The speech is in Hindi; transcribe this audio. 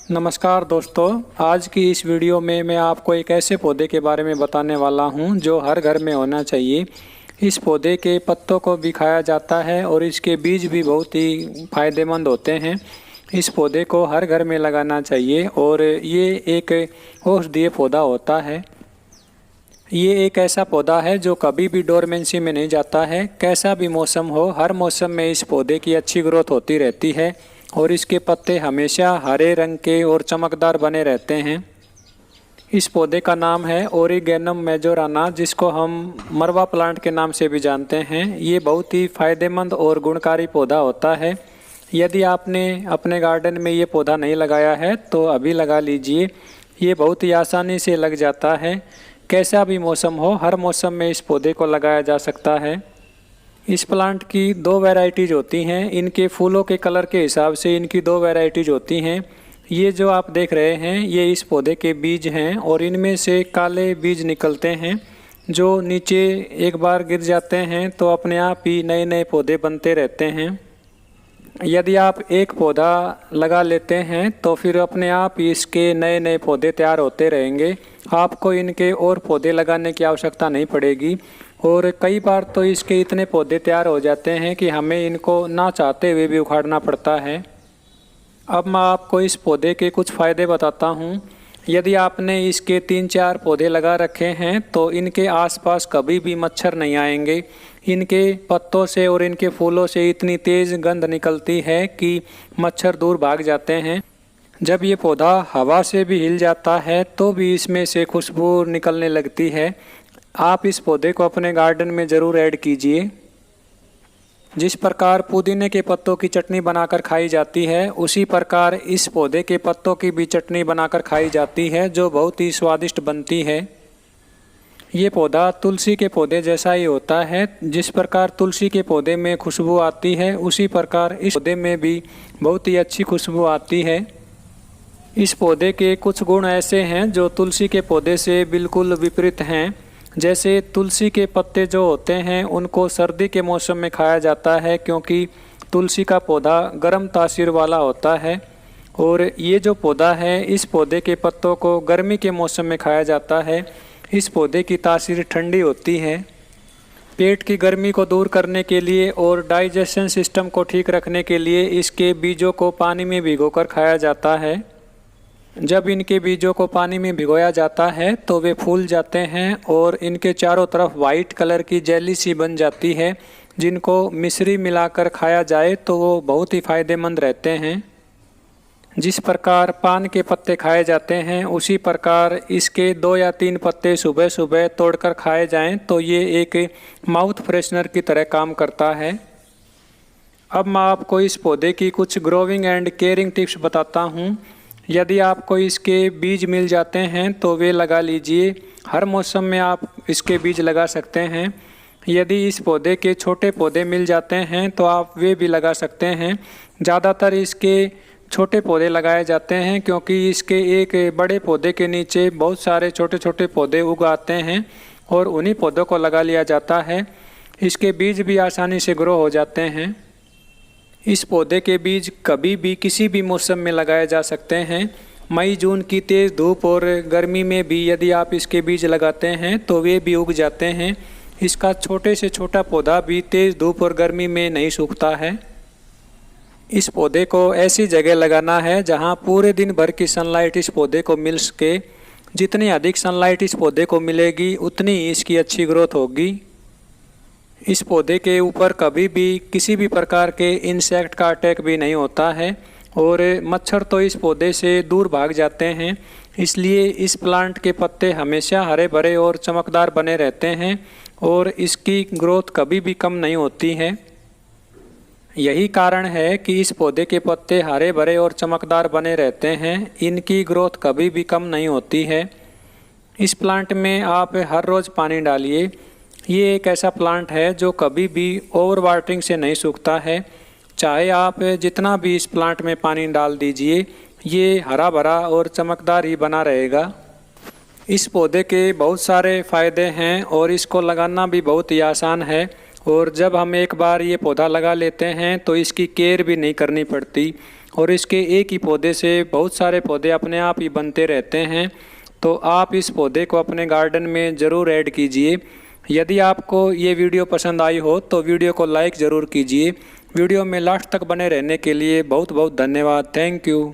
नमस्कार दोस्तों, आज की इस वीडियो में मैं आपको एक ऐसे पौधे के बारे में बताने वाला हूं जो हर घर में होना चाहिए। इस पौधे के पत्तों को भी खाया जाता है और इसके बीज भी बहुत ही फायदेमंद होते हैं। इस पौधे को हर घर में लगाना चाहिए और ये एक औषधीय पौधा होता है। ये एक ऐसा पौधा है जो कभी भी डोरमेंसी में नहीं जाता है। कैसा भी मौसम हो, हर मौसम में इस पौधे की अच्छी ग्रोथ होती रहती है और इसके पत्ते हमेशा हरे रंग के और चमकदार बने रहते हैं। इस पौधे का नाम है ओरिगेनम मेजोराना, जिसको हम मरवा प्लांट के नाम से भी जानते हैं। ये बहुत ही फायदेमंद और गुणकारी पौधा होता है। यदि आपने अपने गार्डन में ये पौधा नहीं लगाया है तो अभी लगा लीजिए। ये बहुत ही आसानी से लग जाता है। कैसा भी मौसम हो, हर मौसम में इस पौधे को लगाया जा सकता है। इस प्लांट की दो वैरायटीज़ होती हैं। इनके फूलों के कलर के हिसाब से इनकी दो वैरायटीज़ होती हैं। ये जो आप देख रहे हैं ये इस पौधे के बीज हैं और इनमें से काले बीज निकलते हैं जो नीचे एक बार गिर जाते हैं तो अपने आप ही नए नए पौधे बनते रहते हैं। यदि आप एक पौधा लगा लेते हैं तो फिर अपने आप ही इसके नए नए पौधे तैयार होते रहेंगे। आपको इनके और पौधे लगाने की आवश्यकता नहीं पड़ेगी और कई बार तो इसके इतने पौधे तैयार हो जाते हैं कि हमें इनको ना चाहते हुए भी उखाड़ना पड़ता है। अब मैं आपको इस पौधे के कुछ फ़ायदे बताता हूँ। यदि आपने इसके 3-4 पौधे लगा रखे हैं तो इनके आसपास कभी भी मच्छर नहीं आएंगे। इनके पत्तों से और इनके फूलों से इतनी तेज़ गंध निकलती है कि मच्छर दूर भाग जाते हैं। जब ये पौधा हवा से भी हिल जाता है तो भी इसमें से खुशबू निकलने लगती है। आप इस पौधे को अपने गार्डन में ज़रूर ऐड कीजिए। जिस प्रकार पुदीने के पत्तों की चटनी बनाकर खाई जाती है, उसी प्रकार इस पौधे के पत्तों की भी चटनी बनाकर खाई जाती है जो बहुत ही स्वादिष्ट बनती है। ये पौधा तुलसी के पौधे जैसा ही होता है। जिस प्रकार तुलसी के पौधे में खुशबू आती है, उसी प्रकार इस पौधे में भी बहुत ही अच्छी खुशबू आती है। इस पौधे के कुछ गुण ऐसे हैं जो तुलसी के पौधे से बिल्कुल विपरीत हैं। जैसे तुलसी के पत्ते जो होते हैं उनको सर्दी के मौसम में खाया जाता है, क्योंकि तुलसी का पौधा गर्म तासीर वाला होता है। और ये जो पौधा है, इस पौधे के पत्तों को गर्मी के मौसम में खाया जाता है। इस पौधे की तासीर ठंडी होती है। पेट की गर्मी को दूर करने के लिए और डाइजेशन सिस्टम को ठीक रखने के लिए इसके बीजों को पानी में भिगोकर खाया जाता है। जब इनके बीजों को पानी में भिगोया जाता है तो वे फूल जाते हैं और इनके चारों तरफ वाइट कलर की जेली सी बन जाती है, जिनको मिश्री मिलाकर खाया जाए तो वो बहुत ही फायदेमंद रहते हैं। जिस प्रकार पान के पत्ते खाए जाते हैं, उसी प्रकार इसके 2 या 3 पत्ते सुबह सुबह तोड़कर खाए जाएं तो ये एक माउथ फ्रेशनर की तरह काम करता है। अब मैं आपको इस पौधे की कुछ ग्रोविंग एंड केयरिंग टिप्स बताता हूँ। यदि आपको इसके बीज मिल जाते हैं तो वे लगा लीजिए। हर मौसम में आप इसके बीज लगा सकते हैं। यदि इस पौधे के छोटे पौधे मिल जाते हैं तो आप वे भी लगा सकते हैं। ज़्यादातर इसके छोटे पौधे लगाए जाते हैं क्योंकि इसके एक बड़े पौधे के नीचे बहुत सारे छोटे छोटे पौधे उग आते हैं और उन्हीं पौधों को लगा लिया जाता है। इसके बीज भी आसानी से ग्रो हो जाते हैं। इस पौधे के बीज कभी भी किसी भी मौसम में लगाए जा सकते हैं। मई जून की तेज़ धूप और गर्मी में भी यदि आप इसके बीज लगाते हैं तो वे भी उग जाते हैं। इसका छोटे से छोटा पौधा भी तेज़ धूप और गर्मी में नहीं सूखता है। इस पौधे को ऐसी जगह लगाना है जहां पूरे दिन भर की सनलाइट इस पौधे को मिल सके। जितनी अधिक सनलाइट इस पौधे को मिलेगी उतनी ही इसकी अच्छी ग्रोथ होगी। इस पौधे के ऊपर कभी भी किसी भी प्रकार के इंसेक्ट का अटैक भी नहीं होता है और मच्छर तो इस पौधे से दूर भाग जाते हैं। इसलिए इस प्लांट के पत्ते हमेशा हरे भरे और चमकदार बने रहते हैं और इसकी ग्रोथ कभी भी कम नहीं होती है। यही कारण है कि इस पौधे के पत्ते हरे भरे और चमकदार बने रहते हैं। इनकी ग्रोथ कभी भी कम नहीं होती है। इस प्लांट में आप हर रोज़ पानी डालिए। ये एक ऐसा प्लांट है जो कभी भी ओवर वाटरिंग से नहीं सूखता है। चाहे आप जितना भी इस प्लांट में पानी डाल दीजिए, ये हरा भरा और चमकदार ही बना रहेगा। इस पौधे के बहुत सारे फ़ायदे हैं और इसको लगाना भी बहुत ही आसान है। और जब हम एक बार ये पौधा लगा लेते हैं तो इसकी केयर भी नहीं करनी पड़ती और इसके एक ही पौधे से बहुत सारे पौधे अपने आप ही बनते रहते हैं। तो आप इस पौधे को अपने गार्डन में ज़रूर ऐड कीजिए। यदि आपको ये वीडियो पसंद आई हो तो वीडियो को लाइक ज़रूर कीजिए। वीडियो में लास्ट तक बने रहने के लिए बहुत बहुत धन्यवाद। Thank you.